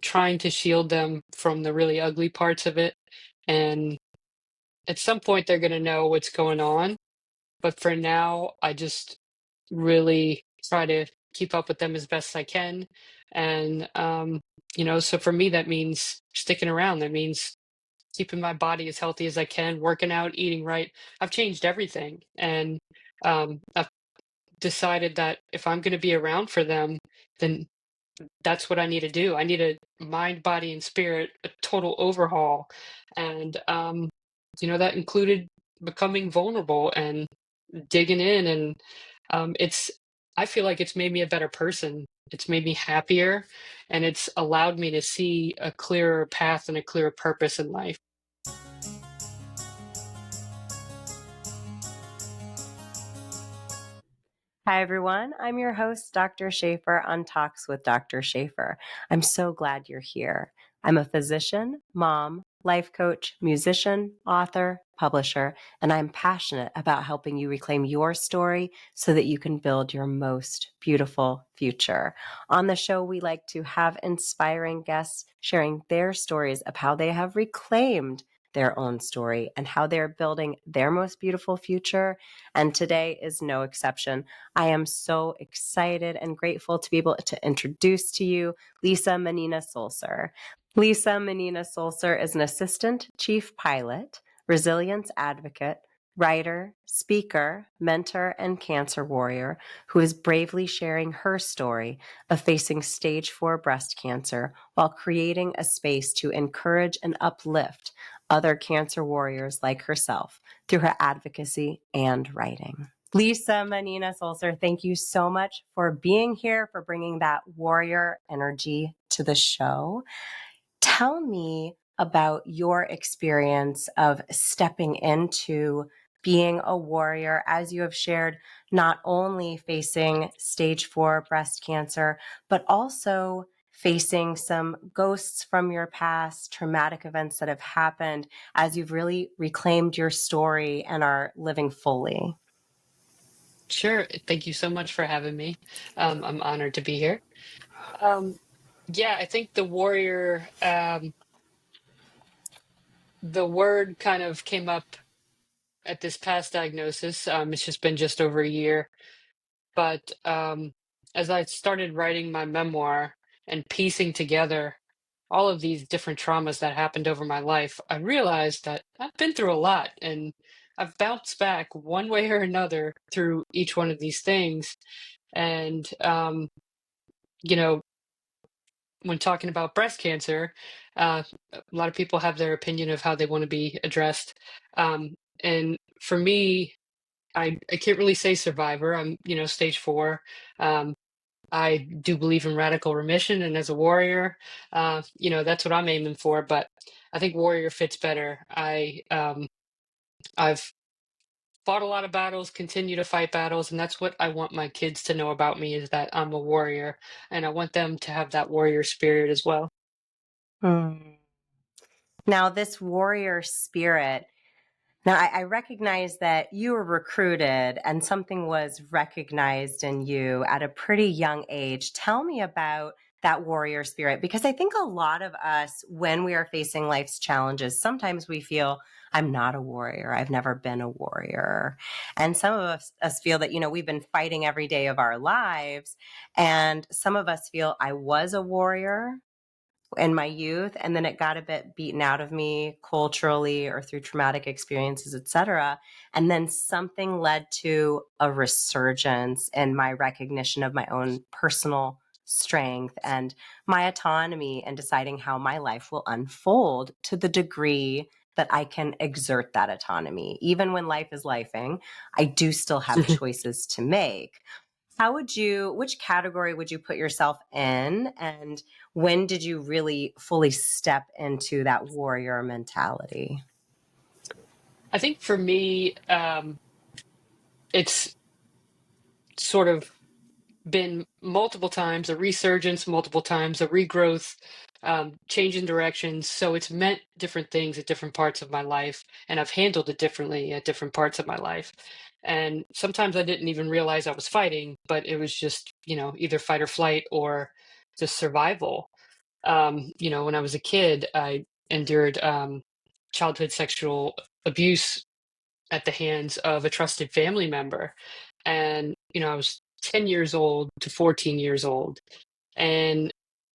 trying to shield them from the really ugly parts of it. And at some point, they're going to know what's going on. But for now, I just really try to keep up with them as best I can. And, so for me, that means sticking around. That means keeping my body as healthy as I can, working out, eating right. I've changed everything. And I've decided that if I'm going to be around for them, then that's what I need to do. I need a mind, body, and spirit, a total overhaul. And, that included becoming vulnerable and digging in. And it's, I feel like it's made me a better person. It's made me happier, and it's allowed me to see a clearer path and a clearer purpose in life. Hi, everyone. I'm your host, Dr. Shafer on Talks with Dr. Shafer. I'm so glad you're here. I'm a physician, mom, life coach, musician, author, publisher, and I'm passionate about helping you reclaim your story so that you can build your most beautiful future. On the show, we like to have inspiring guests sharing their stories of how they have reclaimed their own story and how they're building their most beautiful future. And today is no exception. I am so excited and grateful to be able to introduce to you Lisa Mannina-Sulzer. Lisa Mannina-Sulzer is an assistant chief pilot, resilience advocate, writer, speaker, mentor, and cancer warrior who is bravely sharing her story of facing stage 4 breast cancer while creating a space to encourage and uplift other cancer warriors like herself through her advocacy and writing. Lisa Mannina-Sulzer, thank you so much for being here, for bringing that warrior energy to the show. Tell me about your experience of stepping into being a warrior as you have shared, not only facing stage 4 breast cancer, but also facing some ghosts from your past, traumatic events that have happened as you've really reclaimed your story and are living fully. Sure. Thank you so much for having me. I'm honored to be here. Um, yeah, I think the warrior, the word kind of came up at this past diagnosis. It's just been just over a year. But as I started writing my memoir and piecing together all of these different traumas that happened over my life, I realized that I've been through a lot, and I've bounced back one way or another through each one of these things. And, you know, when talking about breast cancer, a lot of people have their opinion of how they want to be addressed. And for me, I can't really say survivor. I'm, stage 4. Um, I do believe in radical remission, and as a warrior, that's what I'm aiming for. But I think warrior fits better. I've fought a lot of battles, continue to fight battles, and that's what I want my kids to know about me, is that I'm a warrior, and I want them to have that warrior spirit as well. Hmm. Now, this warrior spirit, now I recognize that you were recruited and something was recognized in you at a pretty young age. Tell me about that warrior spirit, because I think a lot of us, when we are facing life's challenges, sometimes we feel, I'm not a warrior. I've never been a warrior. And some of us feel that, we've been fighting every day of our lives. And some of us feel, I was a warrior in my youth, and then it got a bit beaten out of me culturally or through traumatic experiences, etc. And then something led to a resurgence in my recognition of my own personal strength and my autonomy, and deciding how my life will unfold to the degree that I can exert that autonomy. Even when life is lifing, I do still have choices to make. Which category would you put yourself in? And when did you really fully step into that warrior mentality? I think for me, it's sort of been multiple times a resurgence, multiple times a regrowth, change in directions. So it's meant different things at different parts of my life, and I've handled it differently at different parts of my life. And sometimes I didn't even realize I was fighting, but it was just, either fight or flight or just survival. When I was a kid, I endured childhood sexual abuse at the hands of a trusted family member. And, I was 10 years old to 14 years old. And,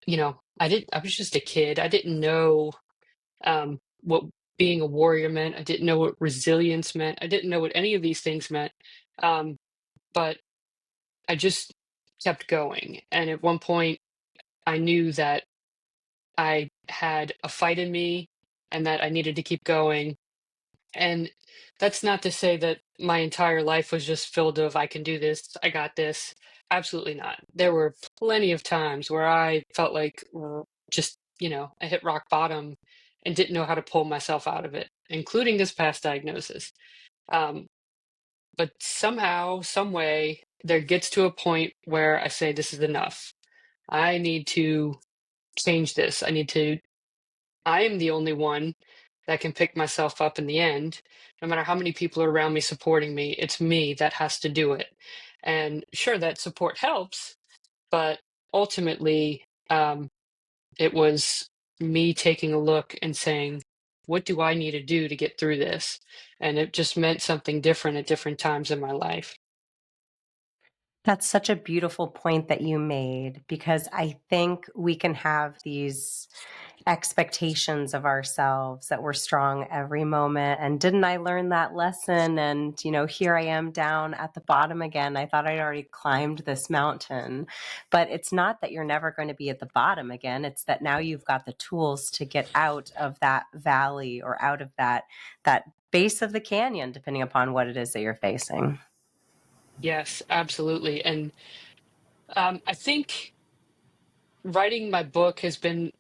I was just a kid. I didn't know what being a warrior meant. I didn't know what resilience meant. I didn't know what any of these things meant. Um, but I just kept going. And at one point, I knew that I had a fight in me and that I needed to keep going. And that's not to say that my entire life was just filled of I can do this, I got this. Absolutely not. There were plenty of times where I felt like just, I hit rock bottom and didn't know how to pull myself out of it, including this past diagnosis. Um, but somehow, some way, there gets to a point where I say, this is enough. I need to change this. I am the only one that can pick myself up in the end. No matter how many people are around me supporting me, it's me that has to do it. And sure, that support helps, but ultimately, it was me taking a look and saying, what do I need to do to get through this? And it just meant something different at different times in my life. That's such a beautiful point that you made, because I think we can have these expectations of ourselves that we're strong every moment. And didn't I learn that lesson? And, here I am down at the bottom again. I thought I'd already climbed this mountain. But it's not that you're never going to be at the bottom again. It's that now you've got the tools to get out of that valley, or out of that base of the canyon, depending upon what it is that you're facing. Yes, absolutely. And I think writing my book has been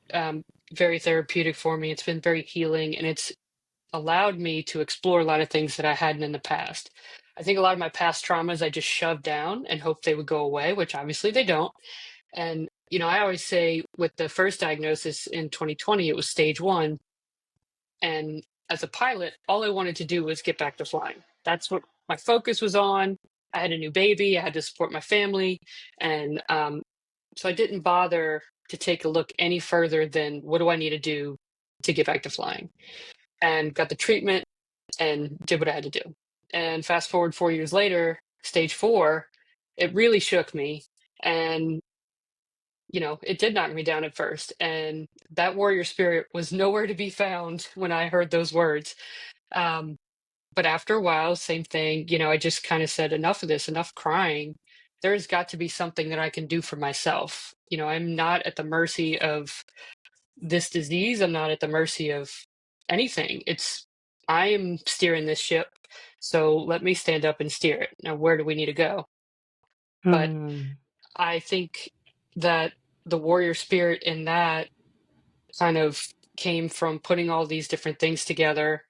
very therapeutic for me. It's been very healing, and it's allowed me to explore a lot of things that I hadn't in the past. I think a lot of my past traumas I just shoved down and hoped they would go away, which obviously they don't. And, I always say with the first diagnosis in 2020, it was stage one. And as a pilot, all I wanted to do was get back to flying. That's what my focus was on. I had a new baby, I had to support my family. And so I didn't bother to take a look any further than what do I need to do to get back to flying, and got the treatment and did what I had to do. And fast forward 4 years later, stage four, it really shook me. And, it did knock me down at first. And that warrior spirit was nowhere to be found when I heard those words. Um, but after a while, same thing, I just kind of said, enough of this, enough crying. There's got to be something that I can do for myself. I'm not at the mercy of this disease. I'm not at the mercy of anything. I am steering this ship. So let me stand up and steer it. Now, where do we need to go? But Hmm. I think that the warrior spirit in that kind of came from putting all these different things together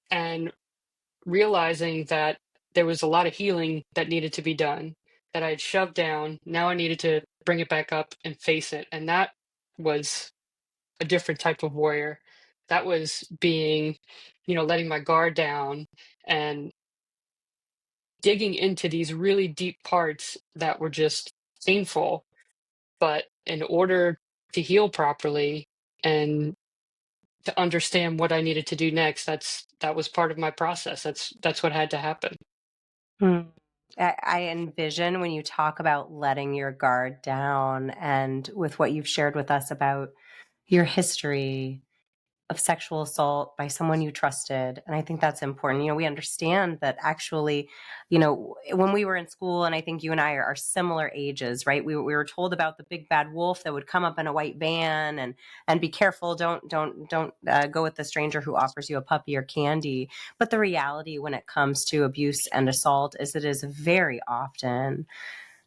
and realizing that there was a lot of healing that needed to be done that I had shoved down. Now I needed to bring it back up and face it. And that was a different type of warrior. That was being, letting my guard down and digging into these really deep parts that were just painful. But in order to heal properly and to understand what I needed to do next, that was part of my process. That's what had to happen. Hmm. I envision, when you talk about letting your guard down, and with what you've shared with us about your history of sexual assault by someone you trusted. And I think that's important. We understand that actually, when we were in school, and I think you and I are similar ages, right? We were told about the big bad wolf that would come up in a white van, and be careful. Don't go with the stranger who offers you a puppy or candy. But the reality when it comes to abuse and assault is it is very often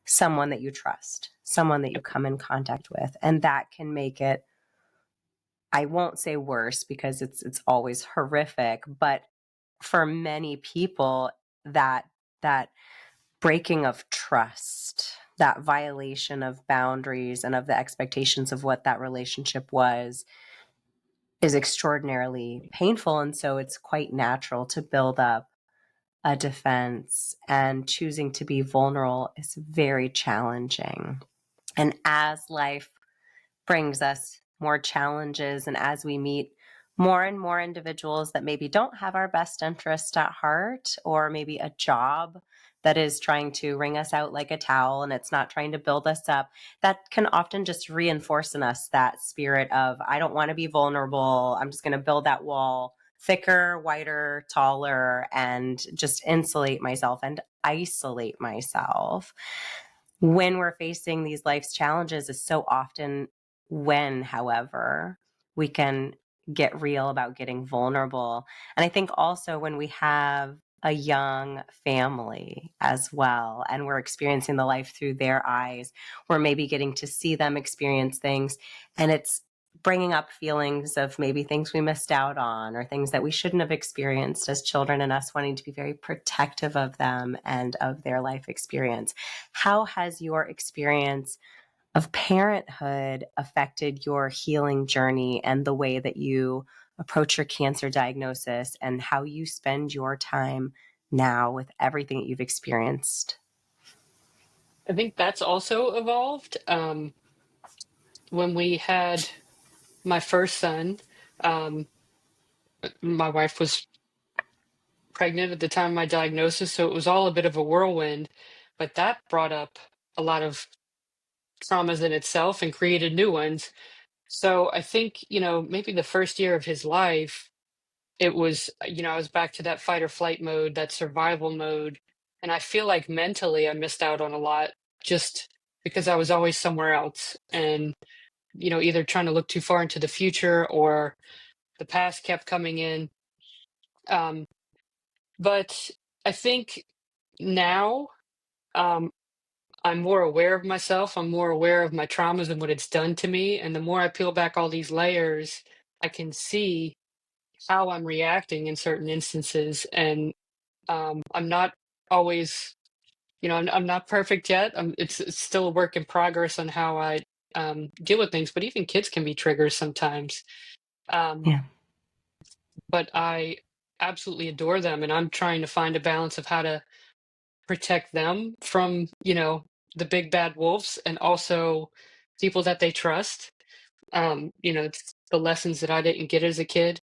someone that you trust, someone that you come in contact with. And that can make it, I won't say worse, because it's always horrific, but for many people, that breaking of trust, that violation of boundaries and of the expectations of what that relationship was, is extraordinarily painful. And so it's quite natural to build up a defense, and choosing to be vulnerable is very challenging. And as life brings us more challenges, and as we meet more and more individuals that maybe don't have our best interest at heart, or maybe a job that is trying to wring us out like a towel and it's not trying to build us up, that can often just reinforce in us that spirit of, I don't want to be vulnerable. I'm just going to build that wall thicker, wider, taller, and just insulate myself and isolate myself. When we're facing these life's challenges is so often when, however, we can get real about getting vulnerable. And I think also when we have a young family as well, and we're experiencing the life through their eyes, we're maybe getting to see them experience things, and it's bringing up feelings of maybe things we missed out on or things that we shouldn't have experienced as children, and us wanting to be very protective of them and of their life experience. How has your experience of parenthood affected your healing journey and the way that you approach your cancer diagnosis and how you spend your time now with everything that you've experienced? I think that's also evolved. When we had my first son, um, my wife was pregnant at the time of my diagnosis, so it was all a bit of a whirlwind, but that brought up a lot of traumas in itself and created new ones. So I think, maybe the first year of his life, it was, I was back to that fight or flight mode, that survival mode. And I feel like mentally I missed out on a lot just because I was always somewhere else. And, either trying to look too far into the future or the past kept coming in. Um, but I think now, um, I'm more aware of myself. I'm more aware of my traumas and what it's done to me. And the more I peel back all these layers, I can see how I'm reacting in certain instances. And I'm not always, I'm not perfect yet. It's still a work in progress on how I deal with things. But even kids can be triggers sometimes. Um, Yeah. but I absolutely adore them, and I'm trying to find a balance of how to protect them from, the big bad wolves and also people that they trust. It's the lessons that I didn't get as a kid,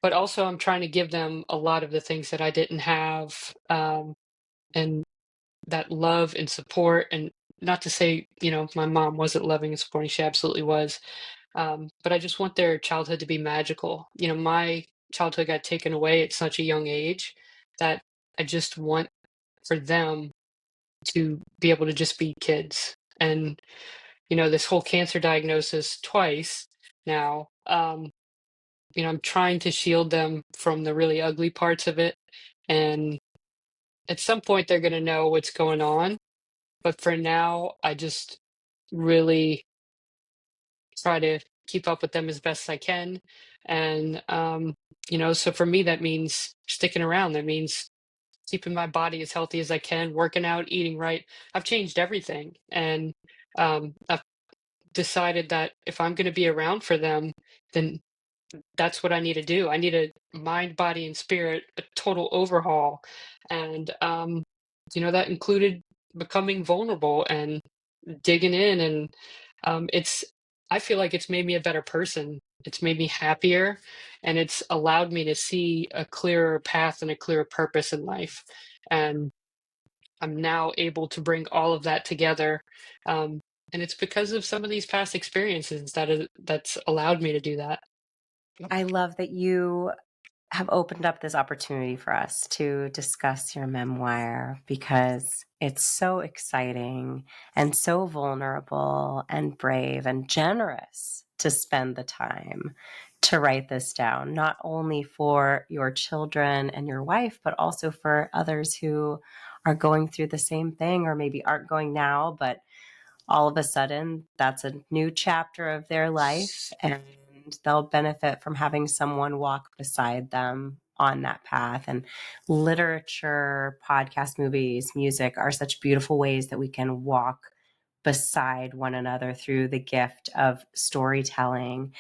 but also I'm trying to give them a lot of the things that I didn't have, and that love and support. And not to say, my mom wasn't loving and supporting, she absolutely was. But I just want their childhood to be magical. My childhood got taken away at such a young age that I just want for them to be able to just be kids. And, this whole cancer diagnosis twice now, I'm trying to shield them from the really ugly parts of it. And at some point, they're going to know what's going on. But for now, I just really try to keep up with them as best I can. And, so for me, that means sticking around. That means keeping my body as healthy as I can, working out, eating right. I've changed everything. And I've decided that if I'm going to be around for them, then that's what I need to do. I need a mind, body, and spirit, a total overhaul. And, that included becoming vulnerable and digging in. And I feel like it's made me a better person. It's made me happier, and it's allowed me to see a clearer path and a clearer purpose in life. And I'm now able to bring all of that together. Um, and it's because of some of these past experiences that's allowed me to do that. Yep. I love that you have opened up this opportunity for us to discuss your memoir, because it's so exciting and so vulnerable and brave and generous to spend the time to write this down, not only for your children and your wife, but also for others who are going through the same thing, or maybe aren't going now, but all of a sudden that's a new chapter of their life, and they'll benefit from having someone walk beside them on that path. And literature, podcast, movies, music are such beautiful ways that we can walk beside one another through the gift of storytelling.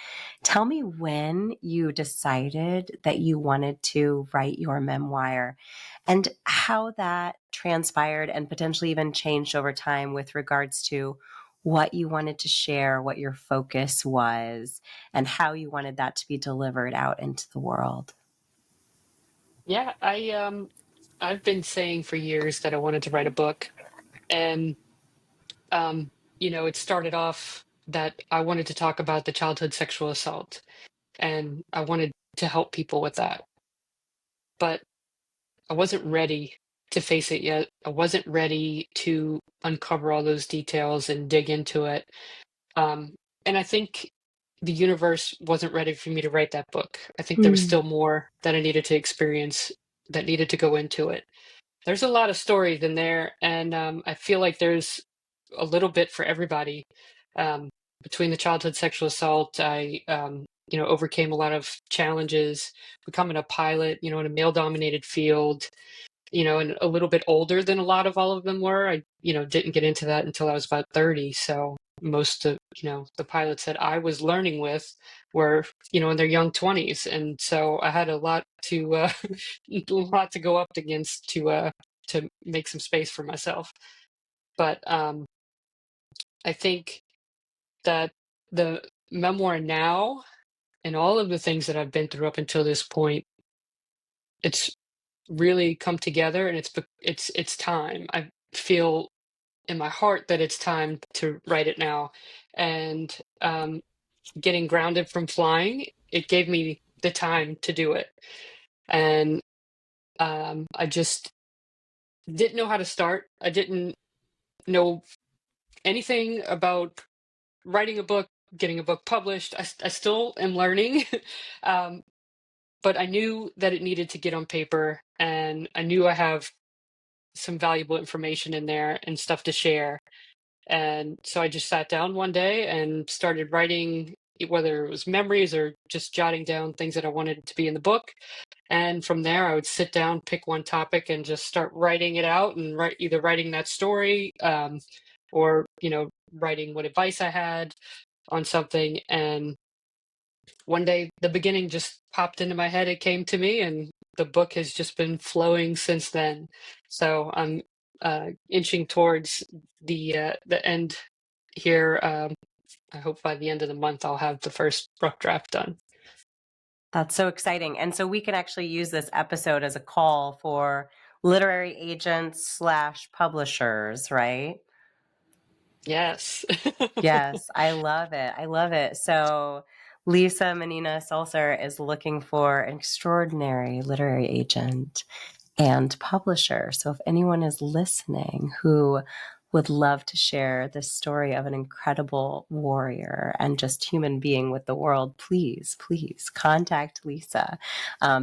Tell me when you decided that you wanted to write your memoir and how that transpired and potentially even changed over time with regards to what you wanted to share, what your focus was, and how you wanted that to be delivered out into the world. Yeah, I've been saying for years that I wanted to write a book, and um, it started off that I wanted to talk about the childhood sexual assault, and I wanted to help people with that. But I wasn't ready to face it yet. I wasn't ready to uncover all those details and dig into it. And I think the universe wasn't ready for me to write that book. I think there was Mm. still more that I needed to experience, that needed to go into it. There's a lot of stories in there, and I feel like there's a little bit for everybody. Um, Between the childhood sexual assault, I overcame a lot of challenges, becoming a pilot, in a male-dominated field, and a little bit older than a lot of all of them were. I, didn't get into that until I was about 30. So most of, the pilots that I was learning with were, in their young 20s. And so I had a lot to, a lot to go up against to make some space for myself. But I think that the memoir now and all of the things that I've been through up until this point, it's really come together, and it's time. I feel in my heart that it's time to write it now. And getting grounded from flying, it gave me the time to do it. And I just didn't know how to start. I didn't know anything about writing a book, getting a book published. I still am learning. um, but I knew that it needed to get on paper, and I knew I have some valuable information in there and stuff to share. And so I just sat down one day and started writing, whether it was memories or just jotting down things that I wanted to be in the book. And from there, I would sit down, pick one topic, and just start writing it out, and either writing that story, or writing what advice I had on something. And one day, the beginning just popped into my head. It came to me, and the book has just been flowing since then. So I'm inching towards the end here. I hope by the end of the month I'll have the first rough draft done. That's so exciting. And so we can actually use this episode as a call for literary agents slash publishers, right? Yes. Yes, I love it. I love it. So Lisa Mannina-Sulzer is looking for an extraordinary literary agent and publisher. So if anyone is listening who would love to share the story of an incredible warrior and just human being with the world, please, please contact Lisa,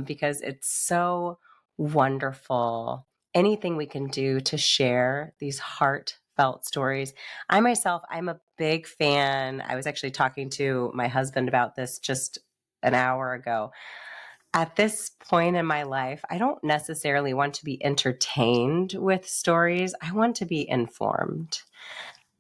because it's so wonderful. Anything we can do to share these heartfelt stories. I myself, I'm a big fan. I was actually talking to my husband about this just an hour ago. At this point in my life, I don't necessarily want to be entertained with stories. I want to be informed.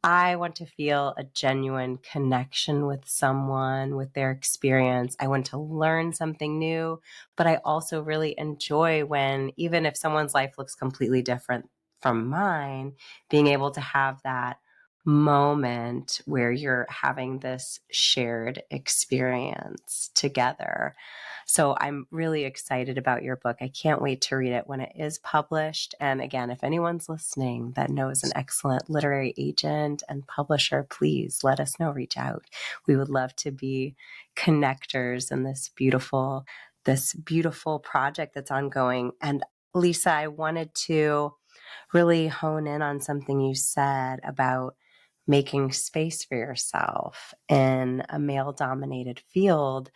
I want to feel a genuine connection with someone, with their experience. I want to learn something new, but I also really enjoy when, even if someone's life looks completely different from mine, being able to have that moment where you're having this shared experience together. So I'm really excited about your book. I can't wait to read it when it is published. And again, if anyone's listening that knows an excellent literary agent and publisher, please let us know, reach out. We would love to be connectors in this beautiful project that's ongoing. And Lisa, I wanted to really hone in on something you said about making space for yourself in a male dominated field.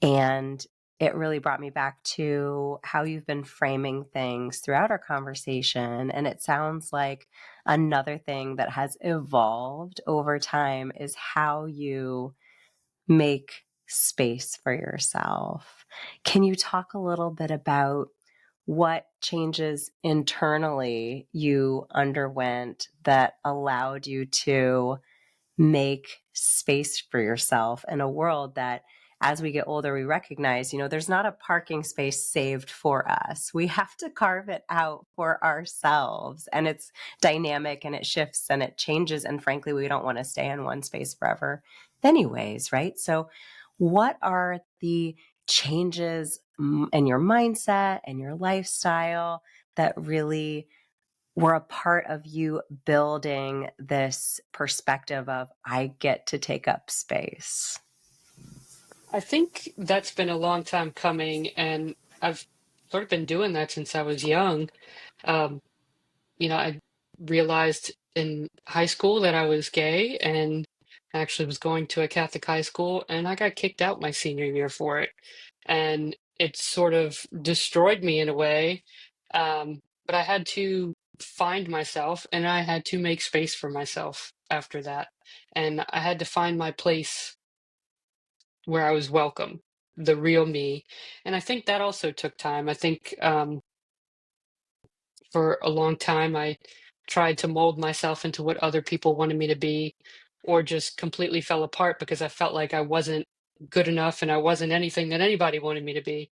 And it really brought me back to how you've been framing things throughout our conversation. And it sounds like another thing that has evolved over time is how you make space for yourself. Can you talk a little bit about what changes internally you underwent that allowed you to make space for yourself in a world that, as we get older, we recognize, there's not a parking space saved for us. We have to carve it out for ourselves. And it's dynamic and it shifts and it changes. And frankly, we don't want to stay in one space forever anyways, right? So what are the changes in your mindset and your lifestyle that really were a part of you building this perspective of, I get to take up space? I think that's been a long time coming, and I've sort of been doing that since I was young. Um, I realized in high school that I was gay and actually was going to a Catholic high school, and I got kicked out my senior year for it. And it sort of destroyed me in a way. But I had to find myself and I had to make space for myself after that. And I had to find my place where I was welcome, the real me. And I think that also took time. I think for a long time, I tried to mold myself into what other people wanted me to be, or just completely fell apart because I felt like I wasn't good enough and I wasn't anything that anybody wanted me to be.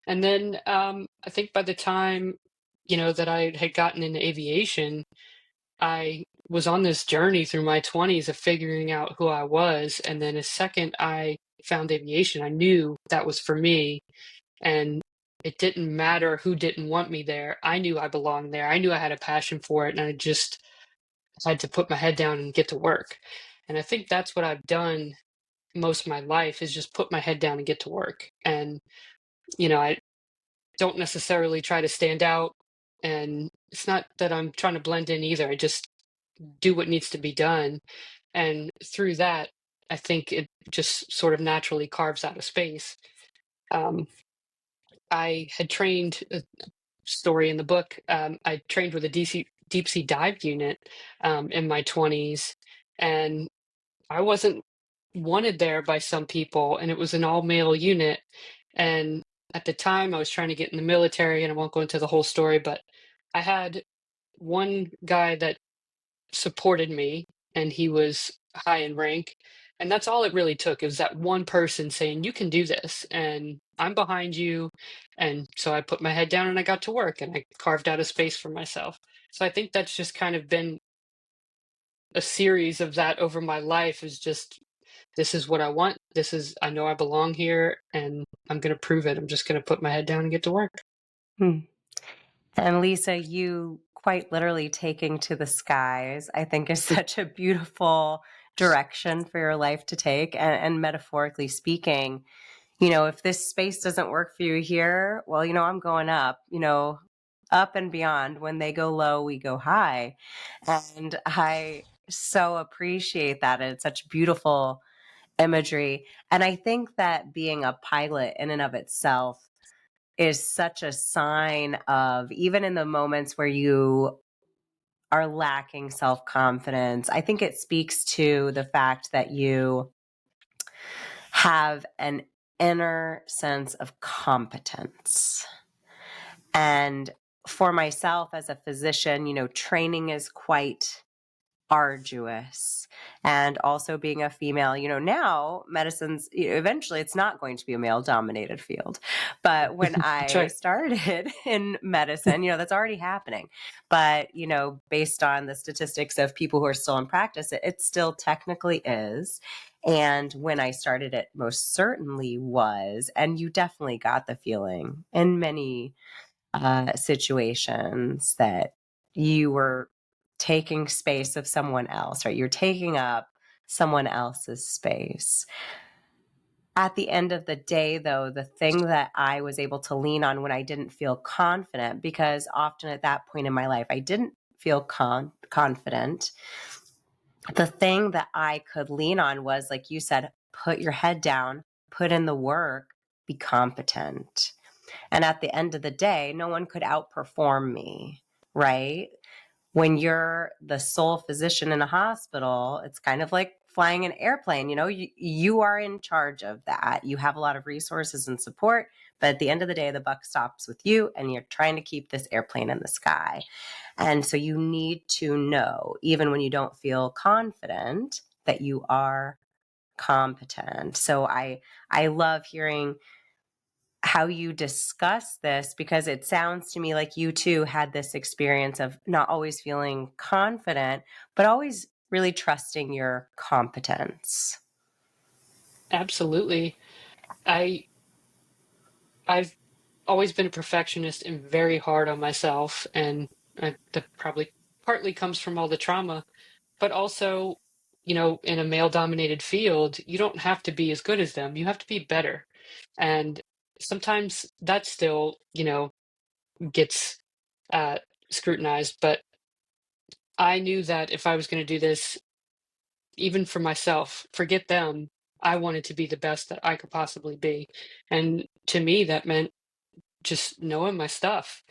And then I think by the time, that I had gotten into aviation, I was on this journey through my 20s of figuring out who I was. And then, a second I found aviation, I knew that was for me. And it didn't matter who didn't want me there. I knew I belonged there. I knew I had a passion for it. And I just had to put my head down and get to work. And I think that's what I've done most of my life, is just put my head down and get to work. And, I don't necessarily try to stand out. And it's not that I'm trying to blend in either. I just do what needs to be done. And through that, I think it just sort of naturally carves out a space. Um, I had trained, a story in the book, I trained with a deep sea dive unit in my 20s, and I wasn't wanted there by some people, and it was an all male unit. And at the time, I was trying to get in the military, and I won't go into the whole story, but I had one guy that supported me, and he was high in rank. And that's all it really took. It was that one person saying, "You can do this, and I'm behind you." And so I put my head down and I got to work and I carved out a space for myself. So I think that's just kind of been a series of that over my life, is just, this is what I want. I know I belong here and I'm going to prove it. I'm just going to put my head down and get to work. Hmm. And Lisa, you quite literally taking to the skies, I think is such a beautiful direction for your life to take. And metaphorically speaking, if this space doesn't work for you here, well, I'm going up, up and beyond. When they go low, we go high. And I so appreciate that. It's such beautiful imagery. And I think that being a pilot in and of itself is such a sign of, even in the moments where you are lacking self confidence, I think it speaks to the fact that you have an inner sense of competence. And for myself as a physician, training is quite arduous. And also being a female, now medicine's, eventually it's not going to be a male dominated field. But when That's I right. started in medicine, that's already happening. But, based on the statistics of people who are still in practice, it still technically is. And when I started, it most certainly was. And you definitely got the feeling in many situations that you were taking space of someone else, right? You're taking up someone else's space. At the end of the day, though, the thing that I was able to lean on when I didn't feel confident, because often at that point in my life, I didn't feel confident. The thing that I could lean on was, like you said, put your head down, put in the work, be competent. And at the end of the day, no one could outperform me, right? When you're the sole physician in a hospital, it's kind of like flying an airplane. You are in charge of that. You have a lot of resources and support, but at the end of the day, the buck stops with you and you're trying to keep this airplane in the sky. And so you need to know, even when you don't feel confident, that you are competent. So I love hearing how you discuss this, because it sounds to me like you too had this experience of not always feeling confident, but always really trusting your competence. Absolutely. I I've always been a perfectionist and very hard on myself, and that probably partly comes from all the trauma, but also, in a male-dominated field, you don't have to be as good as them. You have to be better. And sometimes that still, gets uh, scrutinized. But I knew that if I was going to do this, even for myself, forget them, I wanted to be the best that I could possibly be. And to me, that meant just knowing my stuff.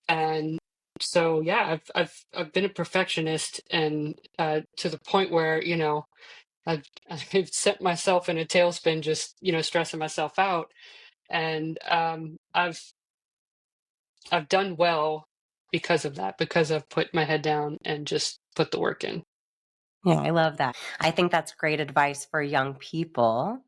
And so, yeah, I've been a perfectionist, and to the point where, I've I've set myself in a tailspin, just, stressing myself out. And I've done well because of that, because I've put my head down and just put the work in. Yeah, I love that. I think that's great advice for young people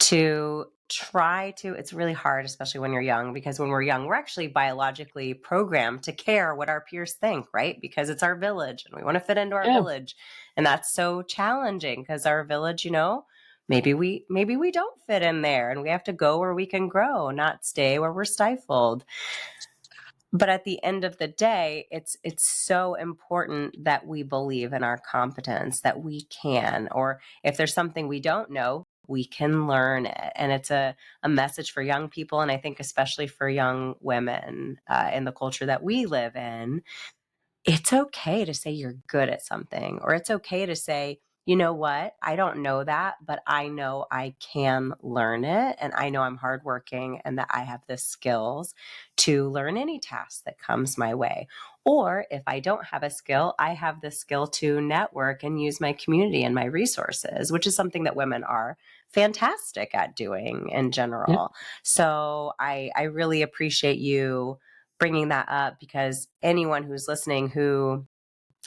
to try to. It's really hard, especially when you're young, because when we're young, we're actually biologically programmed to care what our peers think, right? Because it's our village and we want to fit into our Yeah. village. And that's so challenging because our village, maybe we don't fit in there and we have to go where we can grow, not stay where we're stifled. But at the end of the day, it's so important that we believe in our competence, that we can, or if there's something we don't know, we can learn it. And it's a message for young people, and I think especially for young women in the culture that we live in. It's okay to say you're good at something, or it's okay to say, you know what, I don't know that, but I know I can learn it. And I know I'm hardworking and that I have the skills to learn any task that comes my way. Or if I don't have a skill, I have the skill to network and use my community and my resources, which is something that women are fantastic at doing in Yep. general. So I really appreciate you bringing that up, because anyone who's listening, who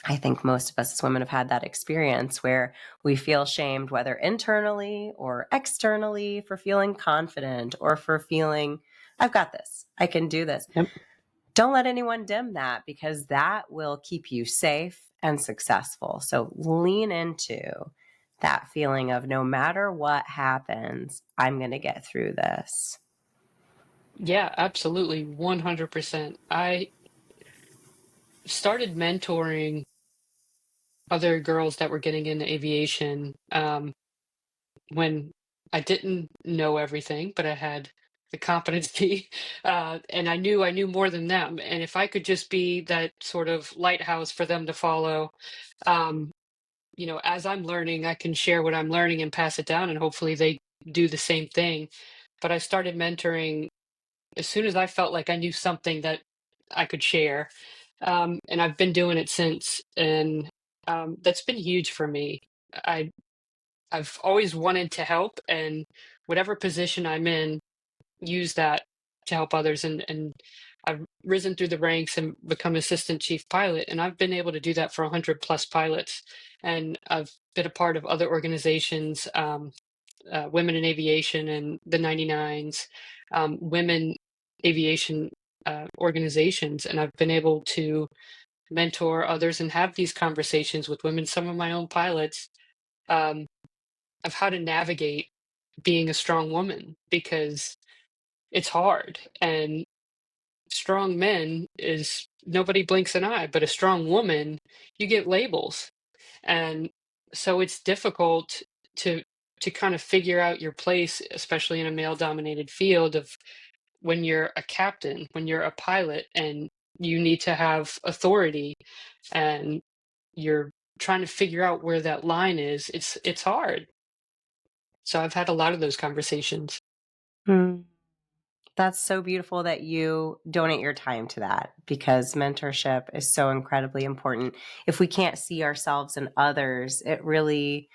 I think most of us as women have had that experience where we feel shamed, whether internally or externally, for feeling confident or for feeling, I've got this, I can do this. Yep. Don't let anyone dim that, because that will keep you safe and successful. So lean into that feeling of no matter what happens, I'm going to get through this. Yeah, absolutely. 100%. I started mentoring other girls that were getting into aviation, when I didn't know everything, but I had the competency, and I knew more than them. And if I could just be that sort of lighthouse for them to follow, um, as I'm learning, I can share what I'm learning and pass it down, and hopefully they do the same thing. But I started mentoring as soon as I felt like I knew something that I could share, and I've been doing it since, and that's been huge for me. I I've always wanted to help, and whatever position I'm in, use that to help others. And I've risen through the ranks and become assistant chief pilot, and I've been able to do that for 100 plus pilots. And I've been a part of other organizations, Women in Aviation and the 99s, women aviation organizations, and I've been able to mentor others and have these conversations with women, some of my own pilots, um, of how to navigate being a strong woman, because it's hard. And strong men is nobody blinks an eye, but a strong woman, you get labels. And so it's difficult to kind of figure out your place, especially in a male dominated field, of when you're a captain, when you're a pilot, and you need to have authority, and you're trying to figure out where that line is. It's hard. So I've had a lot of those conversations. Hmm. That's so beautiful that you donate your time to that, because mentorship is so incredibly important. If we can't see ourselves in others, it really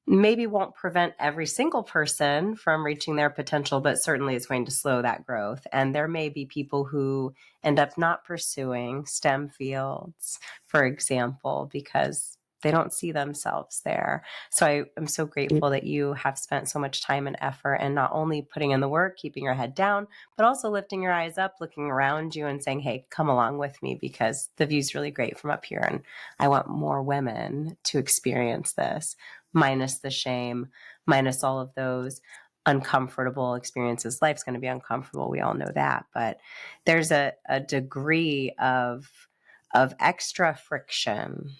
maybe won't prevent every single person from reaching their potential, but certainly is going to slow that growth. And there may be people who end up not pursuing STEM fields, for example, because They don't see themselves there. So I am so grateful that you have spent so much time and effort and not only putting in the work, keeping your head down, but also lifting your eyes up, looking around you and saying, hey, come along with me because the view's really great from up here. And I want more women to experience this, minus the shame, minus all of those uncomfortable experiences. Life's going to be uncomfortable. We all know that. But there's a degree of extra friction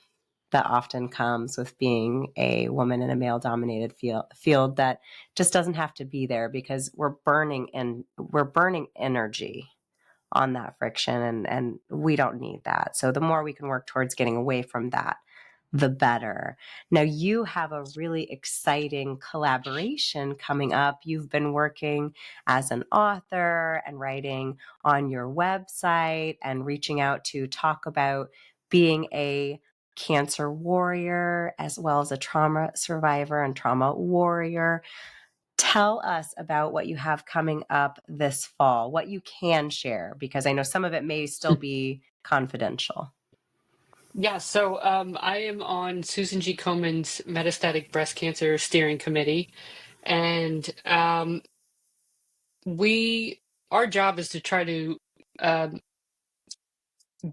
that often comes with being a woman in a male dominated field that just doesn't have to be there because we're burning energy on that friction and we don't need that. So the more we can work towards getting away from that, the better. Now you have a really exciting collaboration coming up. You've been working as an author and writing on your website and reaching out to talk about being a cancer warrior as well as a trauma survivor and trauma warrior. Tell us about what you have coming up this fall, what you can share, because I know some of it may still be confidential. Yeah, so I am on Susan G. Komen's Metastatic Breast Cancer Steering Committee, and we our job is to try to um,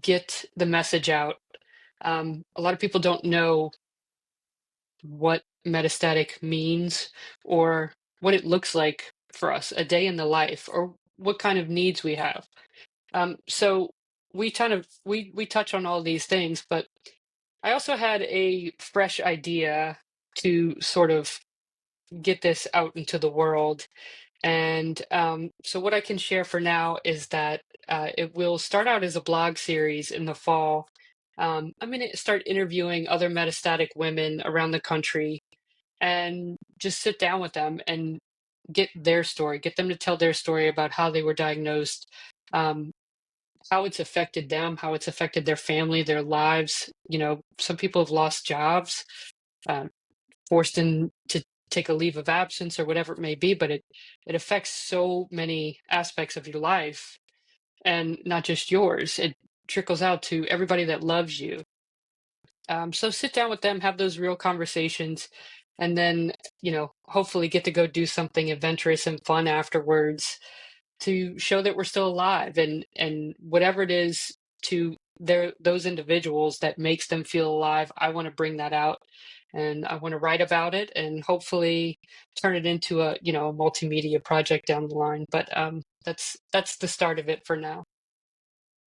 get the message out. A lot of people don't know what metastatic means or what it looks like for us, a day in the life, or what kind of needs we have. So we touch on all these things, but I also had a fresh idea to sort of get this out into the world. And so what I can share for now is that it will start out as a blog series in the fall. I'm going to start interviewing other metastatic women around the country and just sit down with them and get their story, get them to tell their story about how they were diagnosed, um, how it's affected them, how it's affected their family, their lives. You know, some people have lost jobs, uh, forced in to take a leave of absence or whatever it may be, but it affects so many aspects of your life and not just yours. It trickles out to everybody that loves you. So sit down with them, have those real conversations, and then, hopefully get to go do something adventurous and fun afterwards to show that we're still alive and whatever it is to those individuals that makes them feel alive. I want to bring that out and I want to write about it and hopefully turn it into a multimedia project down the line. But that's the start of it for now.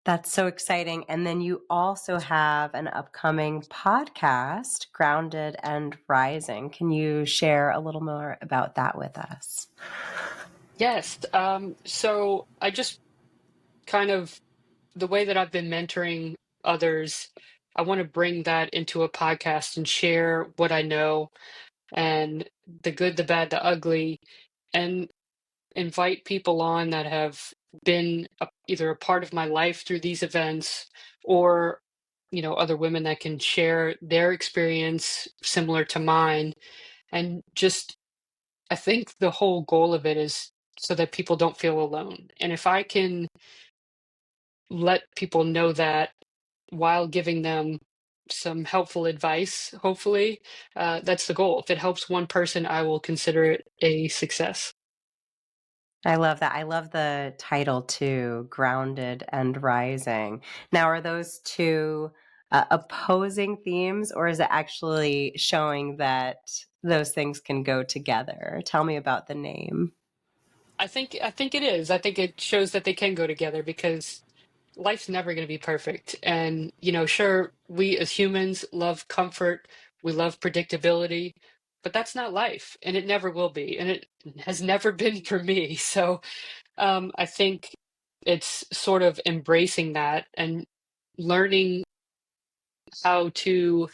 That's so exciting. And then you also have an upcoming podcast, Grounded and Rising. Can you share a little more about that with us? Yes. So I just kind of the way that I've been mentoring others, I want to bring that into a podcast and share what I know and the good, the bad, the ugly, and invite people on that have been either a part of my life through these events or other women that can share their experience similar to mine. And just I think the whole goal of it is so that people don't feel alone. And if I can let people know that while giving them some helpful advice, hopefully, that's the goal. If it helps one person, I will consider it a success. I love that. I love the title too, Grounded and Rising. Now, are those two opposing themes, or is it actually showing that those things can go together? Tell me about the name. I think it is. I think it shows that they can go together because life's never going to be perfect. And, sure, we as humans love comfort, we love predictability, but that's not life, and it never will be, and it has never been for me. So, I think it's sort of embracing that and learning how to,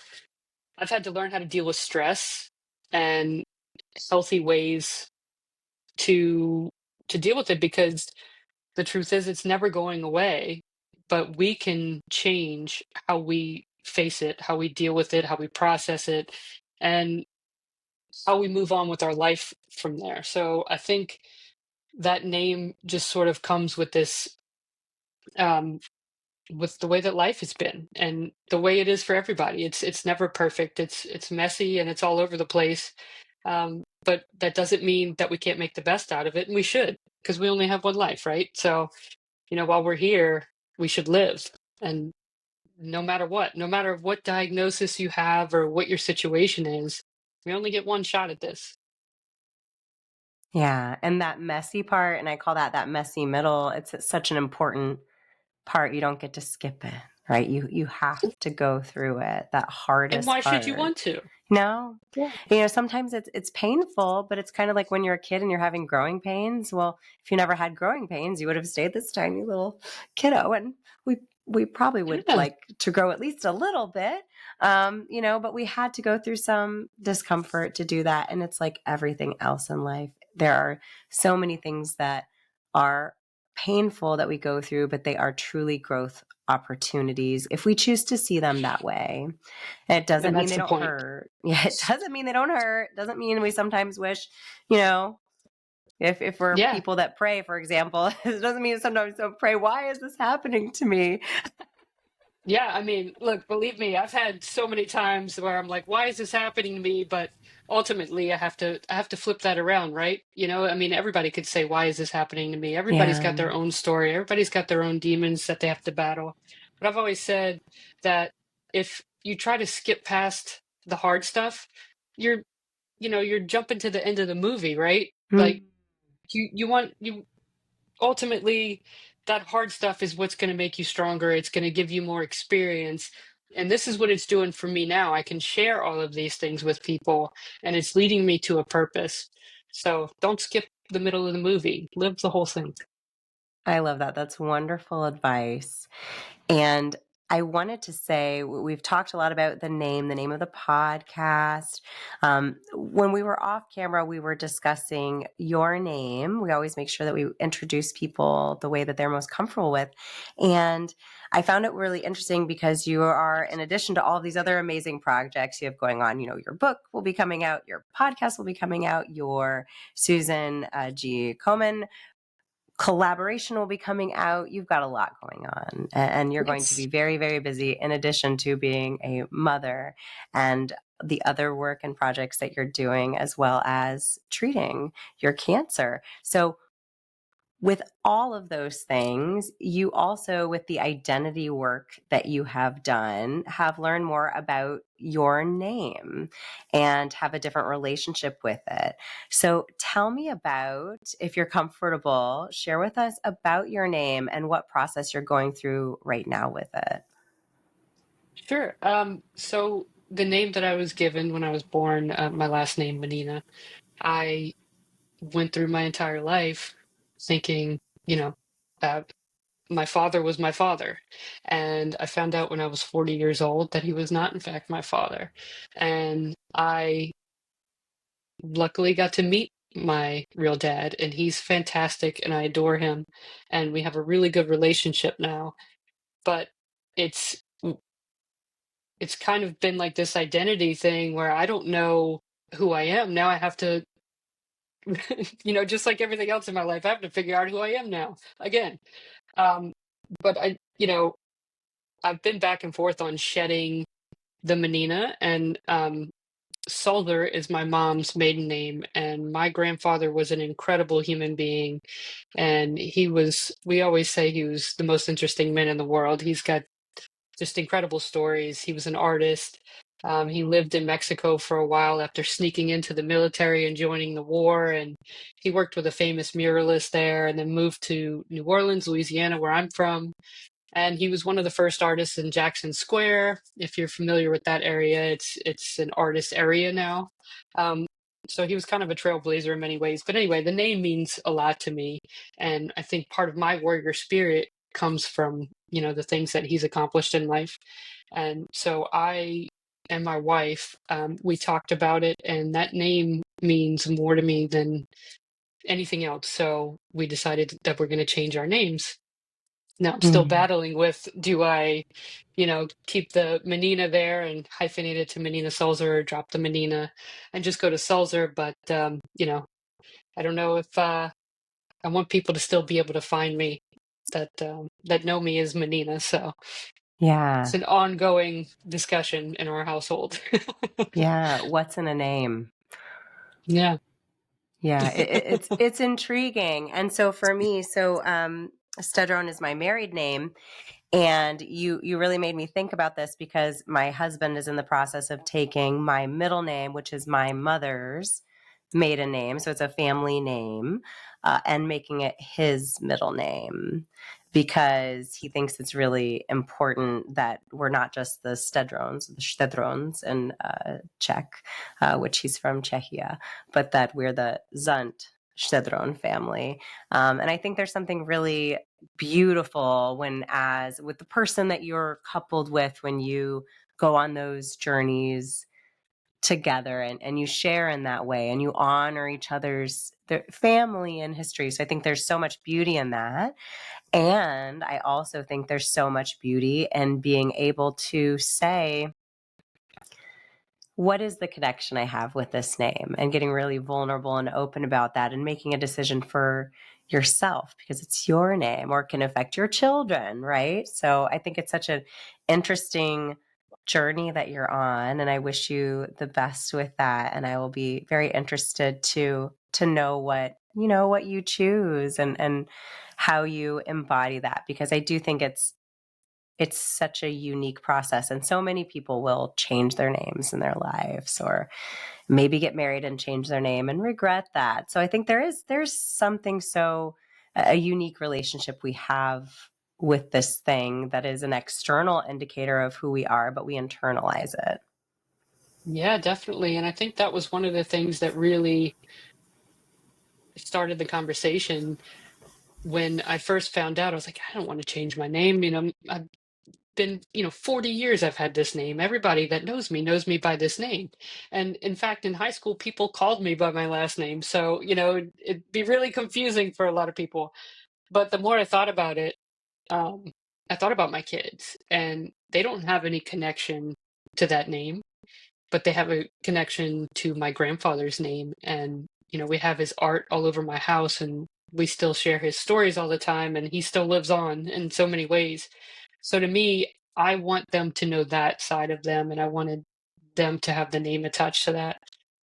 I've had to learn how to deal with stress and healthy ways to deal with it because the truth is it's never going away, but we can change how we face it, how we deal with it, how we process it, and how we move on with our life from there. So I think that name just sort of comes with this um, with the way that life has been and the way it is for everybody. It's never perfect. It's messy and it's all over the place. But that doesn't mean that we can't make the best out of it, and we should, because we only have one life, right? So, while we're here, we should live. And no matter what diagnosis you have or what your situation is, we only get one shot at this. Yeah, and that messy part, and I call that messy middle, it's such an important part. You don't get to skip it, right? You have to go through it, that And hardest why should you part. want to? No. Yeah. Sometimes it's painful, but it's kind of like when you're a kid and you're having growing pains. Well, if you never had growing pains, you would have stayed this tiny little kiddo, and we probably would Yeah. like to grow at least a little bit. But we had to go through some discomfort to do that, and it's like everything else in life. There are so many things that are painful that we go through, but they are truly growth opportunities if we choose to see them that way. It doesn't And mean that's they the don't point. hurt. Yeah, it doesn't mean they don't hurt. Doesn't mean we sometimes wish, you know, if we're Yeah. people that pray, for example, it doesn't mean sometimes don't pray, why is this happening to me? Yeah, I mean, look, believe me, I've had so many times where I'm like, why is this happening to me? But ultimately I have to flip that around, right? I mean, everybody could say, why is this happening to me? Everybody's got Yeah. their own story. Everybody's got their own demons that they have to battle. But I've always said that if you try to skip past the hard stuff, you're, you're jumping to the end of the movie, right? Like Mm. you ultimately that hard stuff is what's going to make you stronger. It's going to give you more experience, and this is what it's doing for me now. I can share all of these things with people, and it's leading me to a purpose. So don't skip the middle of the movie, live the whole thing. I love that. That's wonderful advice. And I wanted to say, we've talked a lot about the name of the podcast. When we were off camera, we were discussing your name. We always make sure that we introduce people the way that they're most comfortable with. And I found it really interesting because you are, in addition to all of these other amazing projects you have going on, your book will be coming out, your podcast will be coming out, your Susan G. Komen collaboration will be coming out. You've got a lot going on, and you're going to Yes. be very, very busy in addition to being a mother and the other work and projects that you're doing, as well as treating your cancer. So with all of those things, you also, with the identity work that you have done, have learned more about your name and have a different relationship with it. So tell me about, if you're comfortable, share with us about your name and what process you're going through right now with it. Sure. So the name that I was given when I was born, my last name, Manina, I went through my entire life thinking, that my father was my father. And I found out when I was 40 years old that he was not, in fact, my father. And I luckily got to meet my real dad, and he's fantastic, and I adore him. And we have a really good relationship now. But it's it's kind of been like this identity thing where I don't know who I am. Now I have to, just like everything else in my life, I have to figure out who I am now again. Um, but I've been back and forth on shedding the Menina, and Sulzer is my mom's maiden name, and my grandfather was an incredible human being, and we always say he was the most interesting man in the world. He's got just incredible stories. He was an artist. He lived in Mexico for a while after sneaking into the military and joining the war, and he worked with a famous muralist there, and then moved to New Orleans, Louisiana, where I'm from, and he was one of the first artists in Jackson Square. If you're familiar with that area, it's an artist area now. Um, so he was kind of a trailblazer in many ways. But anyway, the name means a lot to me, and I think part of my warrior spirit comes from the things that he's accomplished in life. And so I and my wife, we talked about it, and that name means more to me than anything else. So we decided that we're going to change our names. Now I'm still Mm. battling with, do I, keep the Menina there and hyphenate it to Mannina-Sulzer, or drop the Menina and just go to Sulzer. But I don't know if I want people to still be able to find me. that know me as Mannina. So it's Yeah. an ongoing discussion in our household. Yeah. What's in a name? Yeah. Yeah, it's intriguing. And so for me, Stedron is my married name. And you really made me think about this because my husband is in the process of taking my middle name, which is my mother's maiden name. So it's a family name, and making it his middle name because he thinks it's really important that we're not just the Stedrons in Czech, which he's from Czechia, but that we're the Zunt Stedron family. And I think there's something really beautiful when, as with the person that you're coupled with, when you go on those journeys together and you share in that way and you honor each other's their family and history. So I think there's so much beauty in that. And I also think there's so much beauty in being able to say, what is the connection I have with this name, and getting really vulnerable and open about that and making a decision for yourself because it's your name or it can affect your children, right? So I think it's such an interesting journey that you're on, and I wish you the best with that. And I will be very interested to know what you choose and how you embody that, because I do think it's such a unique process, and so many people will change their names in their lives or maybe get married and change their name and regret that. So I think there's something so a unique relationship we have with this thing that is an external indicator of who we are, but we internalize it. Yeah, definitely. And I think that was one of the things that really started the conversation when I first found out. I was like, I don't want to change my name. I've been, 40 years I've had this name. Everybody that knows me by this name. And in fact, in high school, people called me by my last name. So, it'd be really confusing for a lot of people. But the more I thought about it, um, I thought about my kids, and they don't have any connection to that name, but they have a connection to my grandfather's name. And we have his art all over my house, and we still share his stories all the time, and he still lives on in so many ways. So to me, I want them to know that side of them, and I wanted them to have the name attached to that.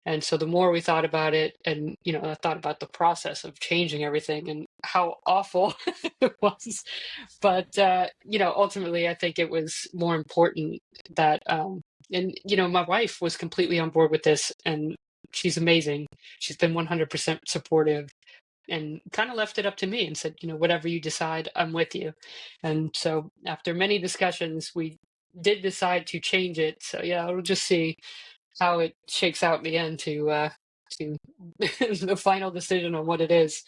And so the more we thought about it, and I thought about the process of changing everything and how awful it was. But ultimately I think it was more important that and my wife was completely on board with this, and she's amazing. She's been 100% supportive, and kind of left it up to me and said, whatever you decide, I'm with you. And so after many discussions, we did decide to change it. So yeah, we'll just see how it shakes out in the end to the final decision on what it is.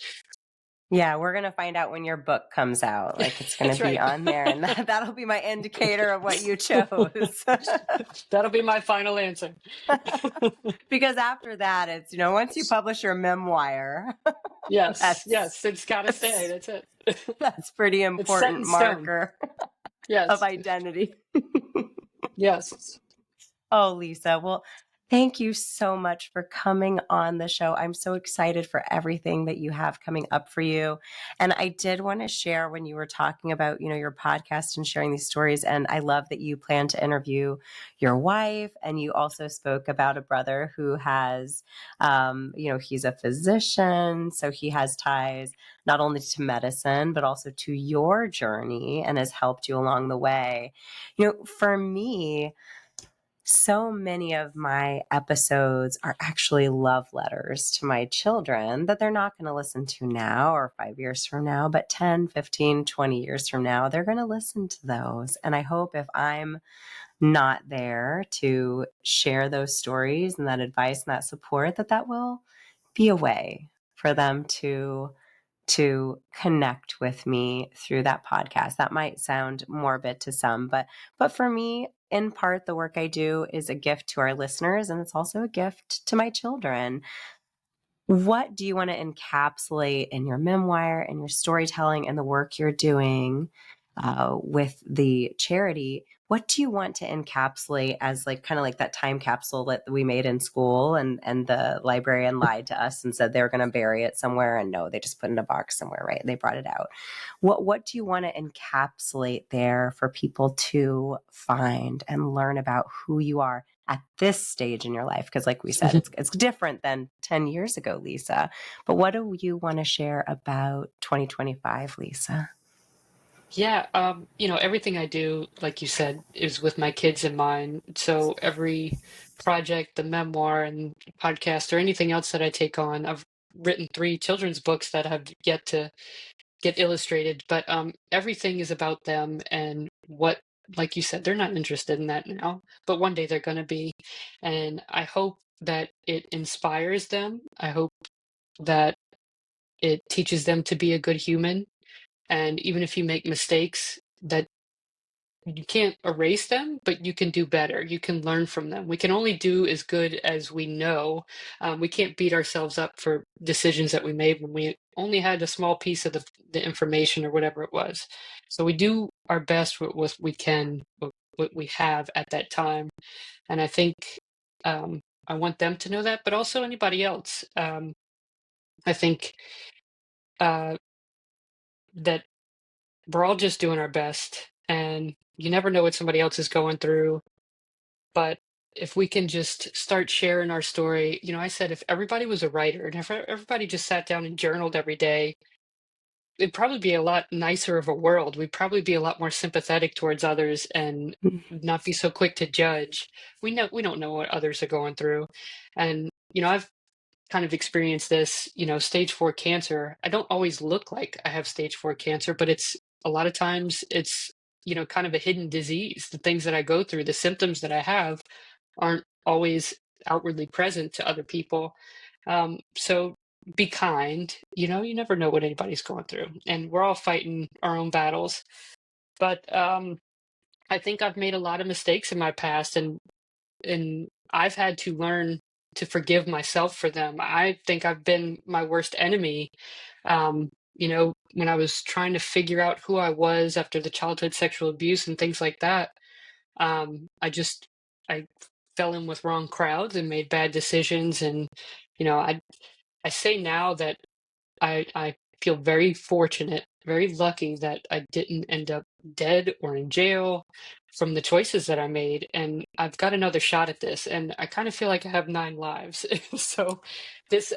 Yeah, we're going to find out when your book comes out. Like, it's going to That's be right. on there, and that'll be my indicator of what you chose. That'll be my final answer. Because after that, it's, once you publish your memoir, Yes, that's yes, it's got to stay. that's That's it. that's pretty It's set in important stone. marker of Yes, identity. yes. Oh, Lisa. Well, thank you so much for coming on the show. I'm so excited for everything that you have coming up for you. And I did want to share when you were talking about, your podcast and sharing these stories. And I love that you plan to interview your wife. And you also spoke about a brother who has, he's a physician. So he has ties not only to medicine, but also to your journey and has helped you along the way. For me, so many of my episodes are actually love letters to my children that they're not going to listen to now or 5 years from now, but 10, 15, 20 years from now, they're going to listen to those. And I hope if I'm not there to share those stories and that advice and that support, that will be a way for them to connect with me through that podcast. That might sound morbid to some, but for me, in part, the work I do is a gift to our listeners, and it's also a gift to my children. What do you want to encapsulate in your memoir and your storytelling and the work you're doing with the charity? what do you want to encapsulate as like kind of like that time capsule that we made in school, and the librarian lied to us and said they were going to bury it somewhere, and no, they just put it in a box somewhere, right? They brought it out. What do you want to encapsulate there for people to find and learn about who you are at this stage in your life? Because like we said, it's different than 10 years ago, Lisa. But what do you want to share about 2025, Lisa? Yeah, everything I do, like you said, is with my kids in mind. So every project, the memoir and podcast or anything else that I take on, I've written three children's books that have yet to get illustrated, but everything is about them and what, like you said, they're not interested in that now, but one day they're going to be. And I hope that it inspires them. I hope that it teaches them to be a good human. And even if you make mistakes, that you can't erase them, but you can do better. You can learn from them. We can only do as good as we know. We can't beat ourselves up for decisions that we made when we only had a small piece of the information or whatever it was. So we do our best with what we can, what we have at that time. And I think I want them to know that, but also anybody else. I think uh, that we're all just doing our best, and you never know what somebody else is going through. But if we can just start sharing our story, I said if everybody was a writer and if everybody just sat down and journaled every day, it'd probably be a lot nicer of a world. We'd probably be a lot more sympathetic towards others and not be so quick to judge. We don't know what others are going through. And I've kind of experienced this, stage 4 cancer. I don't always look like I have stage 4 cancer, but it's a lot of times it's, kind of a hidden disease. The things that I go through, the symptoms that I have aren't always outwardly present to other people. So be kind, you never know what anybody's going through. And we're all fighting our own battles. But I think I've made a lot of mistakes in my past, and I've had to learn to forgive myself for them. I think I've been my worst enemy. When I was trying to figure out who I was after the childhood sexual abuse and things like that, I fell in with wrong crowds and made bad decisions. And I say now that I feel very fortunate, very lucky that I didn't end up dead or in jail from the choices that I made. And I've got another shot at this, and I kind of feel like I have 9 lives. So this,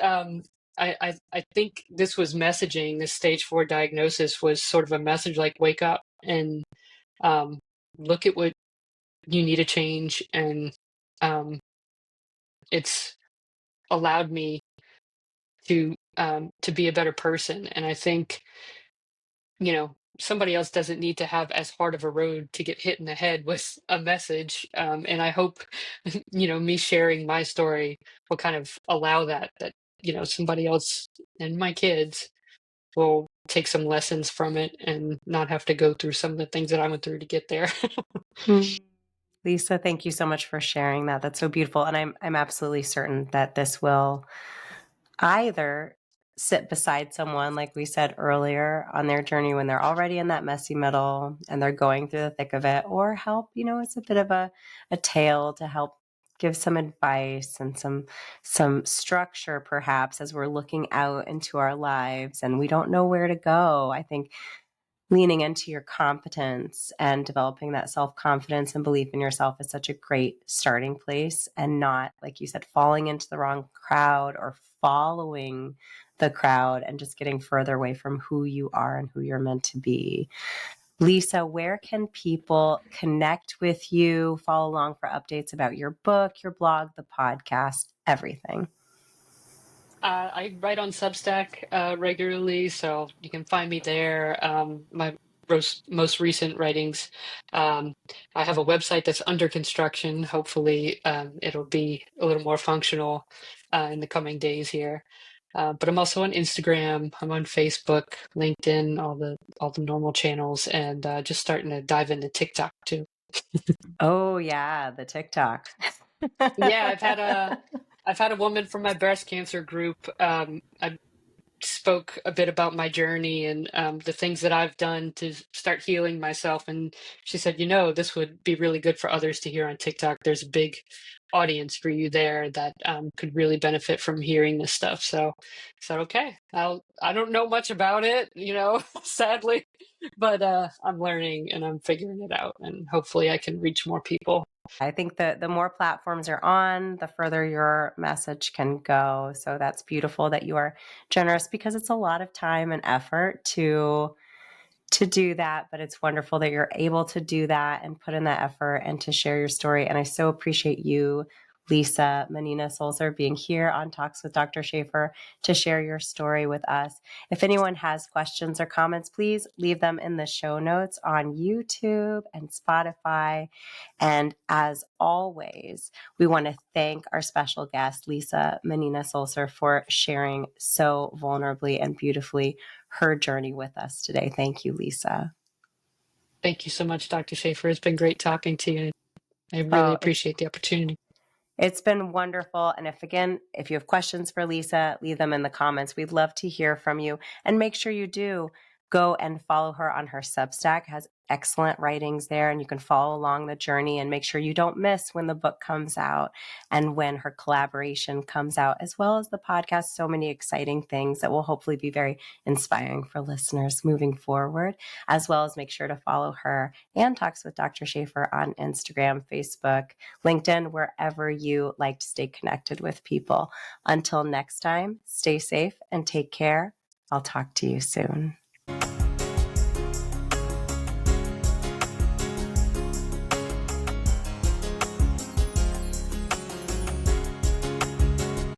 I think this was messaging. This stage 4 diagnosis was sort of a message like, wake up and um, look at what you need to change. And um, it's allowed me to be a better person. And I think somebody else doesn't need to have as hard of a road to get hit in the head with a message. And I hope, me sharing my story will kind of allow that, somebody else and my kids will take some lessons from it and not have to go through some of the things that I went through to get there. Lisa, thank you so much for sharing that. That's so beautiful. And I'm absolutely certain that this will either sit beside someone, like we said earlier, on their journey when they're already in that messy middle and they're going through the thick of it, or help, it's a bit of a tale to help give some advice and some structure perhaps as we're looking out into our lives and we don't know where to go. I think leaning into your competence and developing that self-confidence and belief in yourself is such a great starting place, and not, like you said, falling into the wrong crowd or following the crowd and just getting further away from who you are and who you're meant to be. Lisa, where can people connect with you, follow along for updates about your book, your blog, the podcast, everything? I write on Substack regularly, so you can find me there. My most recent writings. Um, I have a website that's under construction. Hopefully, it'll be a little more functional in the coming days here. But I'm also on Instagram. I'm on Facebook, LinkedIn, all the normal channels, and just starting to dive into TikTok too. Oh yeah, the TikTok. Yeah, I've had a woman from my breast cancer group. spoke a bit about my journey and the things that I've done to start healing myself. And she said, this would be really good for others to hear on TikTok. There's a big audience for you there that could really benefit from hearing this stuff. So I said, okay, I don't know much about it, sadly, but I'm learning and I'm figuring it out. And hopefully I can reach more people. I think that the more platforms you're on, the further your message can go. So that's beautiful that you are generous, because it's a lot of time and effort to do that, but it's wonderful that you're able to do that and put in that effort and to share your story. And I so appreciate you, Lisa Mannina-Sulzer, being here on Talks with Dr. Shafer to share your story with us. If anyone has questions or comments, please leave them in the show notes on YouTube and Spotify. And as always, we want to thank our special guest, Lisa Mannina-Sulzer, for sharing so vulnerably and beautifully her journey with us today. Thank you, Lisa. Thank you so much, Dr. Shafer. It's been great talking to you. I really Oh, appreciate the opportunity. it's been wonderful. And if you have questions for Lisa, leave them in the comments. We'd love to hear from you. And make sure you do go and follow her on her Substack. It has excellent writings there, and you can follow along the journey and make sure you don't miss when the book comes out and when her collaboration comes out, as well as the podcast. So many exciting things that will hopefully be very inspiring for listeners moving forward, as well as make sure to follow her and Talks with Dr. Shafer on Instagram, Facebook, LinkedIn, wherever you like to stay connected with people. Until next time, stay safe and take care. I'll talk to you soon.